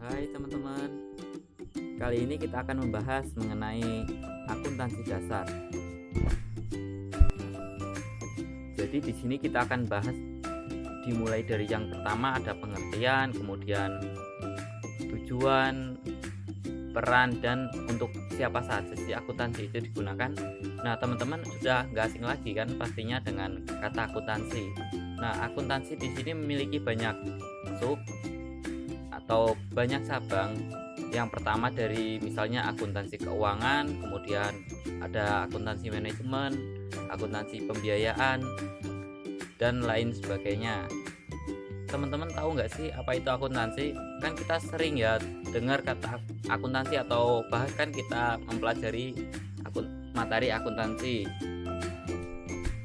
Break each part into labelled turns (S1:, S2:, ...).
S1: Hai teman-teman, kali ini kita akan membahas mengenai akuntansi dasar. Jadi di sini kita akan bahas dimulai dari yang pertama ada pengertian, kemudian tujuan, peran, dan untuk siapa saja sih akuntansi itu digunakan. Nah teman-teman sudah nggak asing lagi kan pastinya dengan kata akuntansi. Nah akuntansi di sini memiliki banyak sub atau banyak cabang. Yang pertama dari misalnya akuntansi keuangan, kemudian ada akuntansi manajemen, akuntansi pembiayaan, dan lain sebagainya. Teman-teman tahu nggak sih apa itu akuntansi? Kan kita sering ya dengar kata akuntansi atau bahkan kita mempelajari materi akuntansi.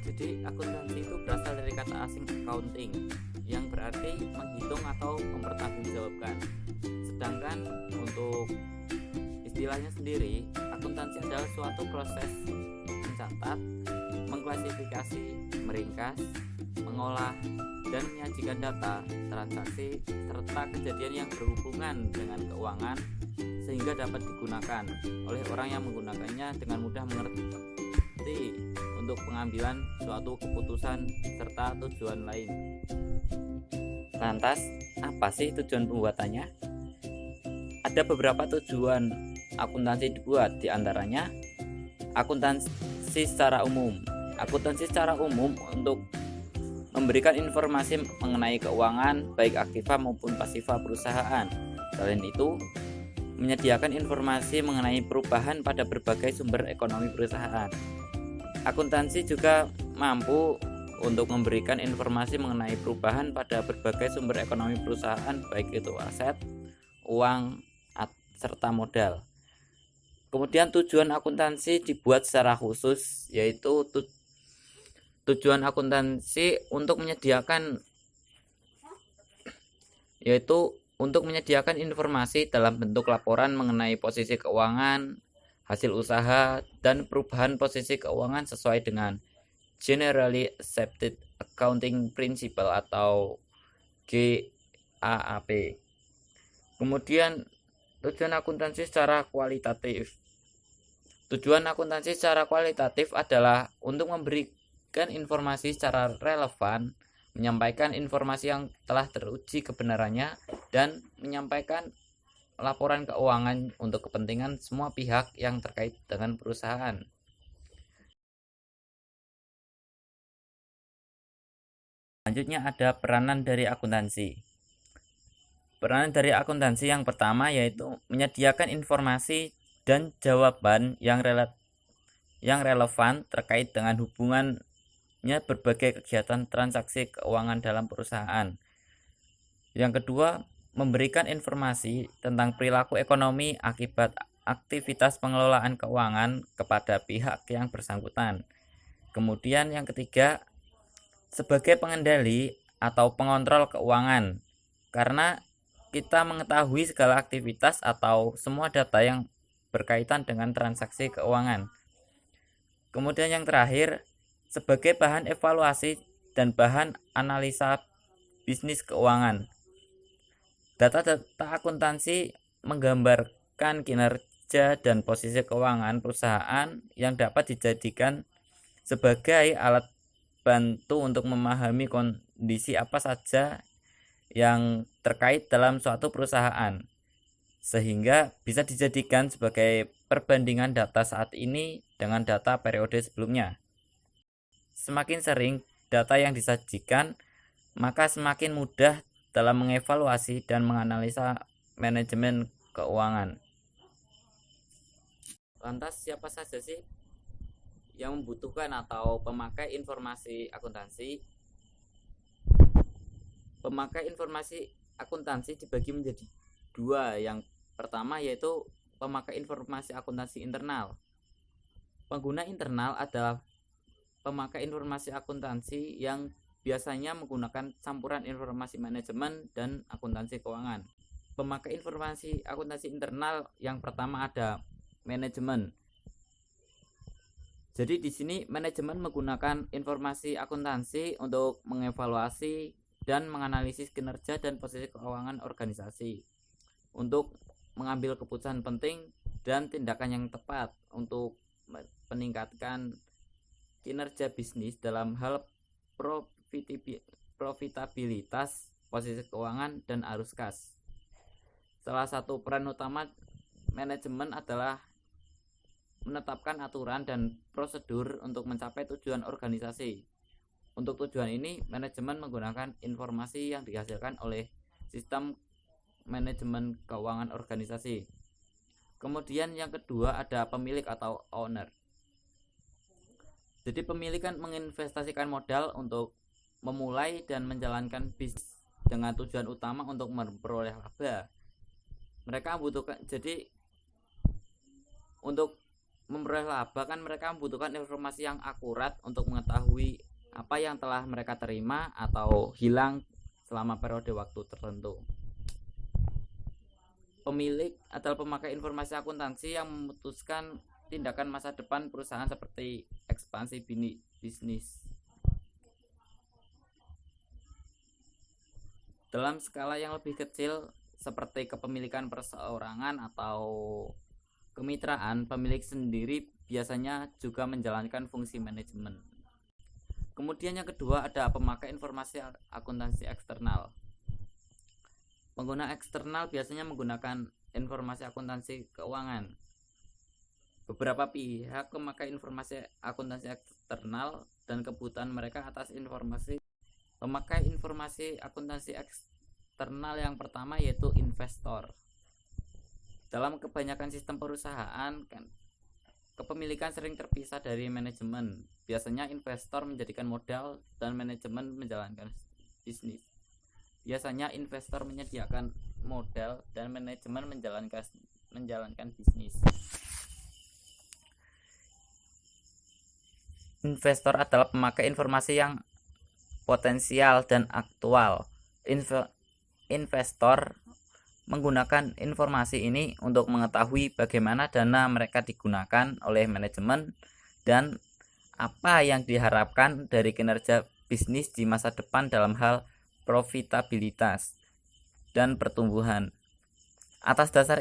S1: Jadi akuntansi itu berasal dari kata asing accounting yang berarti menghitung atau mempertanggungjawabkan. Sedangkan untuk istilahnya sendiri, akuntansi adalah suatu proses mencatat, mengklasifikasi, meringkas, mengolah, dan menyajikan data, transaksi, serta kejadian yang berhubungan dengan keuangan sehingga dapat digunakan oleh orang yang menggunakannya dengan mudah mengerti untuk pengambilan suatu keputusan serta tujuan lain. Lantas, apa sih tujuan pembuatannya? Ada beberapa tujuan akuntansi dibuat, diantaranya akuntansi secara umum. Akuntansi secara umum untuk memberikan informasi mengenai keuangan baik aktiva maupun pasiva perusahaan. Selain itu, menyediakan informasi mengenai perubahan pada berbagai sumber ekonomi perusahaan. Akuntansi juga mampu untuk memberikan informasi mengenai perubahan pada berbagai sumber ekonomi perusahaan, baik itu aset, uang, serta modal. Kemudian tujuan akuntansi dibuat secara khusus, yaitu tujuan akuntansi untuk menyediakan informasi dalam bentuk laporan mengenai posisi keuangan, hasil usaha, dan perubahan posisi keuangan sesuai dengan Generally Accepted Accounting Principle atau GAAP. Kemudian tujuan akuntansi secara kualitatif. Tujuan akuntansi secara kualitatif adalah untuk memberikan informasi secara relevan, menyampaikan informasi yang telah teruji kebenarannya, dan menyampaikan laporan keuangan untuk kepentingan semua pihak yang terkait dengan perusahaan. Selanjutnya ada peranan dari akuntansi. Peranan dari akuntansi yang pertama yaitu menyediakan informasi dan jawaban yang relevan terkait dengan hubungannya berbagai kegiatan transaksi keuangan dalam perusahaan. Yang kedua, memberikan informasi tentang perilaku ekonomi akibat aktivitas pengelolaan keuangan kepada pihak yang bersangkutan. Kemudian yang ketiga, sebagai pengendali atau pengontrol keuangan, karena kita mengetahui segala aktivitas atau semua data yang berkaitan dengan transaksi keuangan. Kemudian yang terakhir, sebagai bahan evaluasi dan bahan analisa bisnis keuangan. Data-data akuntansi menggambarkan kinerja dan posisi keuangan perusahaan yang dapat dijadikan sebagai alat bantu untuk memahami kondisi apa saja yang terkait dalam suatu perusahaan, sehingga bisa dijadikan sebagai perbandingan data saat ini dengan data periode sebelumnya. Semakin sering data yang disajikan, maka semakin mudah dalam mengevaluasi dan menganalisa manajemen keuangan. Lantas siapa saja sih yang membutuhkan atau pemakai informasi akuntansi? Pemakai informasi akuntansi dibagi menjadi dua. Yang pertama yaitu pemakai informasi akuntansi internal. Pengguna internal adalah pemakai informasi akuntansi yang biasanya menggunakan campuran informasi manajemen dan akuntansi keuangan. Pemakai informasi akuntansi internal yang pertama ada manajemen. Jadi di sini manajemen menggunakan informasi akuntansi untuk mengevaluasi dan menganalisis kinerja dan posisi keuangan organisasi. untuk mengambil keputusan penting dan tindakan yang tepat untuk meningkatkan kinerja bisnis dalam hal profitabilitas, posisi keuangan, dan arus kas. Salah satu peran utama manajemen adalah menetapkan aturan dan prosedur untuk mencapai tujuan organisasi. Untuk tujuan ini, manajemen menggunakan informasi yang dihasilkan oleh sistem manajemen keuangan organisasi. Kemudian yang kedua ada pemilik atau owner. Jadi pemilik kan menginvestasikan modal untuk memulai dan menjalankan bisnis dengan tujuan utama untuk memperoleh laba. Mereka membutuhkan, jadi untuk memperoleh laba kan mereka membutuhkan informasi yang akurat untuk mengetahui apa yang telah mereka terima atau hilang selama periode waktu tertentu. Pemilik adalah pemakai informasi akuntansi yang memutuskan tindakan masa depan perusahaan seperti ekspansi bisnis dalam skala yang lebih kecil seperti kepemilikan perseorangan atau kemitraan. Pemilik sendiri biasanya juga menjalankan fungsi manajemen. Kemudian yang kedua ada pemakai informasi akuntansi eksternal. Pengguna eksternal biasanya menggunakan informasi akuntansi keuangan. Beberapa pihak memakai informasi akuntansi eksternal dan kebutuhan mereka atas informasi. Pemakai informasi akuntansi eksternal yang pertama yaitu investor. Dalam kebanyakan sistem perusahaan, kepemilikan sering terpisah dari manajemen. Biasanya investor menjadikan modal dan manajemen menjalankan bisnis. Biasanya investor menyediakan modal dan manajemen menjalankan bisnis. Investor adalah pemakai informasi yang potensial dan aktual. Investor menggunakan informasi ini untuk mengetahui bagaimana dana mereka digunakan oleh manajemen dan apa yang diharapkan dari kinerja bisnis di masa depan dalam hal profitabilitas dan pertumbuhan. Atas dasar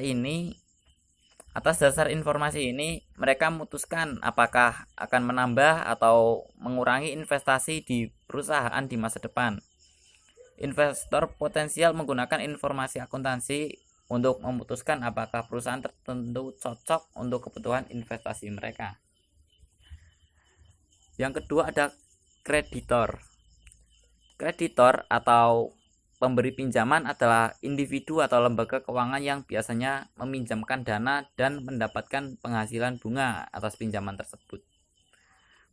S1: informasi ini, mereka memutuskan apakah akan menambah atau mengurangi investasi di perusahaan di masa depan. Investor potensial menggunakan informasi akuntansi untuk memutuskan apakah perusahaan tertentu cocok untuk kebutuhan investasi mereka. Yang kedua ada kreditor. Kreditor atau pemberi pinjaman adalah individu atau lembaga keuangan yang biasanya meminjamkan dana dan mendapatkan penghasilan bunga atas pinjaman tersebut.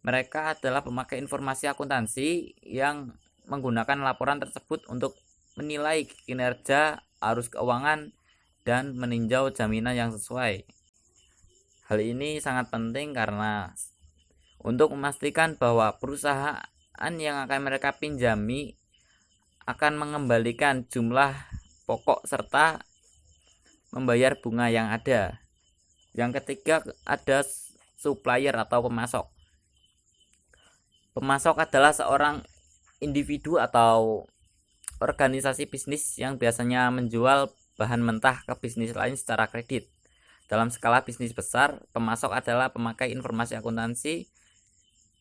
S1: Mereka adalah pemakai informasi akuntansi yang menggunakan laporan tersebut untuk menilai kinerja arus keuangan dan meninjau jaminan yang sesuai. Hal ini sangat penting karena untuk memastikan bahwa perusahaan yang akan mereka pinjami akan mengembalikan jumlah pokok serta membayar bunga yang ada. Yang ketiga ada supplier atau pemasok. Pemasok adalah seorang individu atau organisasi bisnis yang biasanya menjual bahan mentah ke bisnis lain secara kredit. Dalam skala bisnis besar, pemasok adalah pemakai informasi akuntansi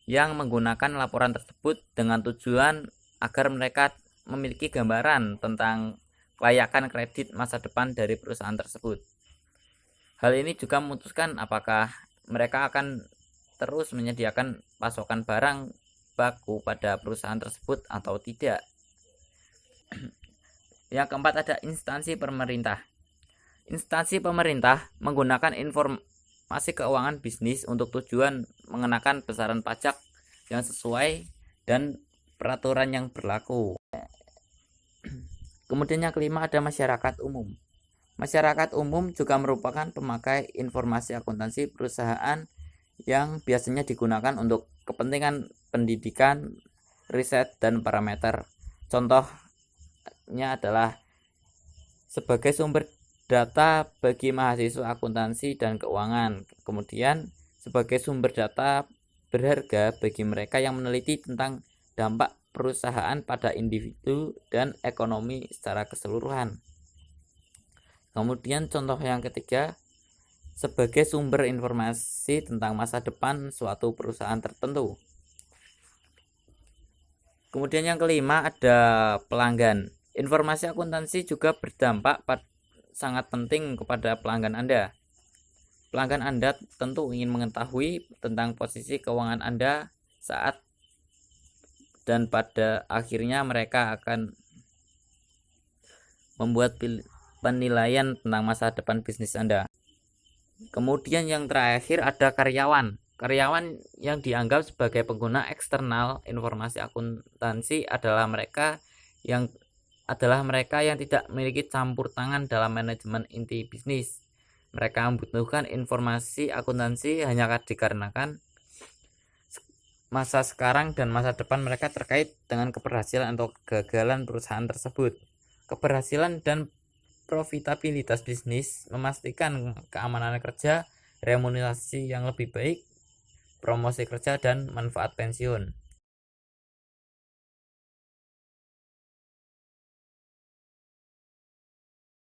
S1: yang menggunakan laporan tersebut dengan tujuan agar mereka memiliki gambaran tentang kelayakan kredit masa depan dari perusahaan tersebut. Hal ini juga memutuskan apakah mereka akan terus menyediakan pasokan barang baku pada perusahaan tersebut atau tidak. Yang keempat ada instansi pemerintah. Instansi pemerintah menggunakan informasi keuangan bisnis untuk tujuan mengenakan besaran pajak yang sesuai dan peraturan yang berlaku. Kemudian yang kelima ada masyarakat umum. Masyarakat umum juga merupakan pemakai informasi akuntansi perusahaan yang biasanya digunakan untuk kepentingan pendidikan, riset, dan parameter. Contohnya adalah sebagai sumber data bagi mahasiswa akuntansi dan keuangan. Kemudian sebagai sumber data berharga bagi mereka yang meneliti tentang dampak perusahaan pada individu dan ekonomi secara keseluruhan. Kemudian contoh yang ketiga, sebagai sumber informasi tentang masa depan suatu perusahaan tertentu. Kemudian yang kelima ada pelanggan. Informasi akuntansi juga berdampak sangat penting kepada pelanggan Anda. Pelanggan Anda tentu ingin mengetahui tentang posisi keuangan Anda saat dan pada akhirnya mereka akan membuat penilaian tentang masa depan bisnis Anda. Kemudian yang terakhir ada karyawan. Karyawan yang dianggap sebagai pengguna eksternal informasi akuntansi adalah mereka yang tidak memiliki campur tangan dalam manajemen inti bisnis. Mereka membutuhkan informasi akuntansi hanya dikarenakan masa sekarang dan masa depan mereka terkait dengan keberhasilan atau kegagalan perusahaan tersebut. Keberhasilan dan profitabilitas bisnis memastikan keamanan kerja, remunerasi yang lebih baik, promosi kerja, dan manfaat pensiun.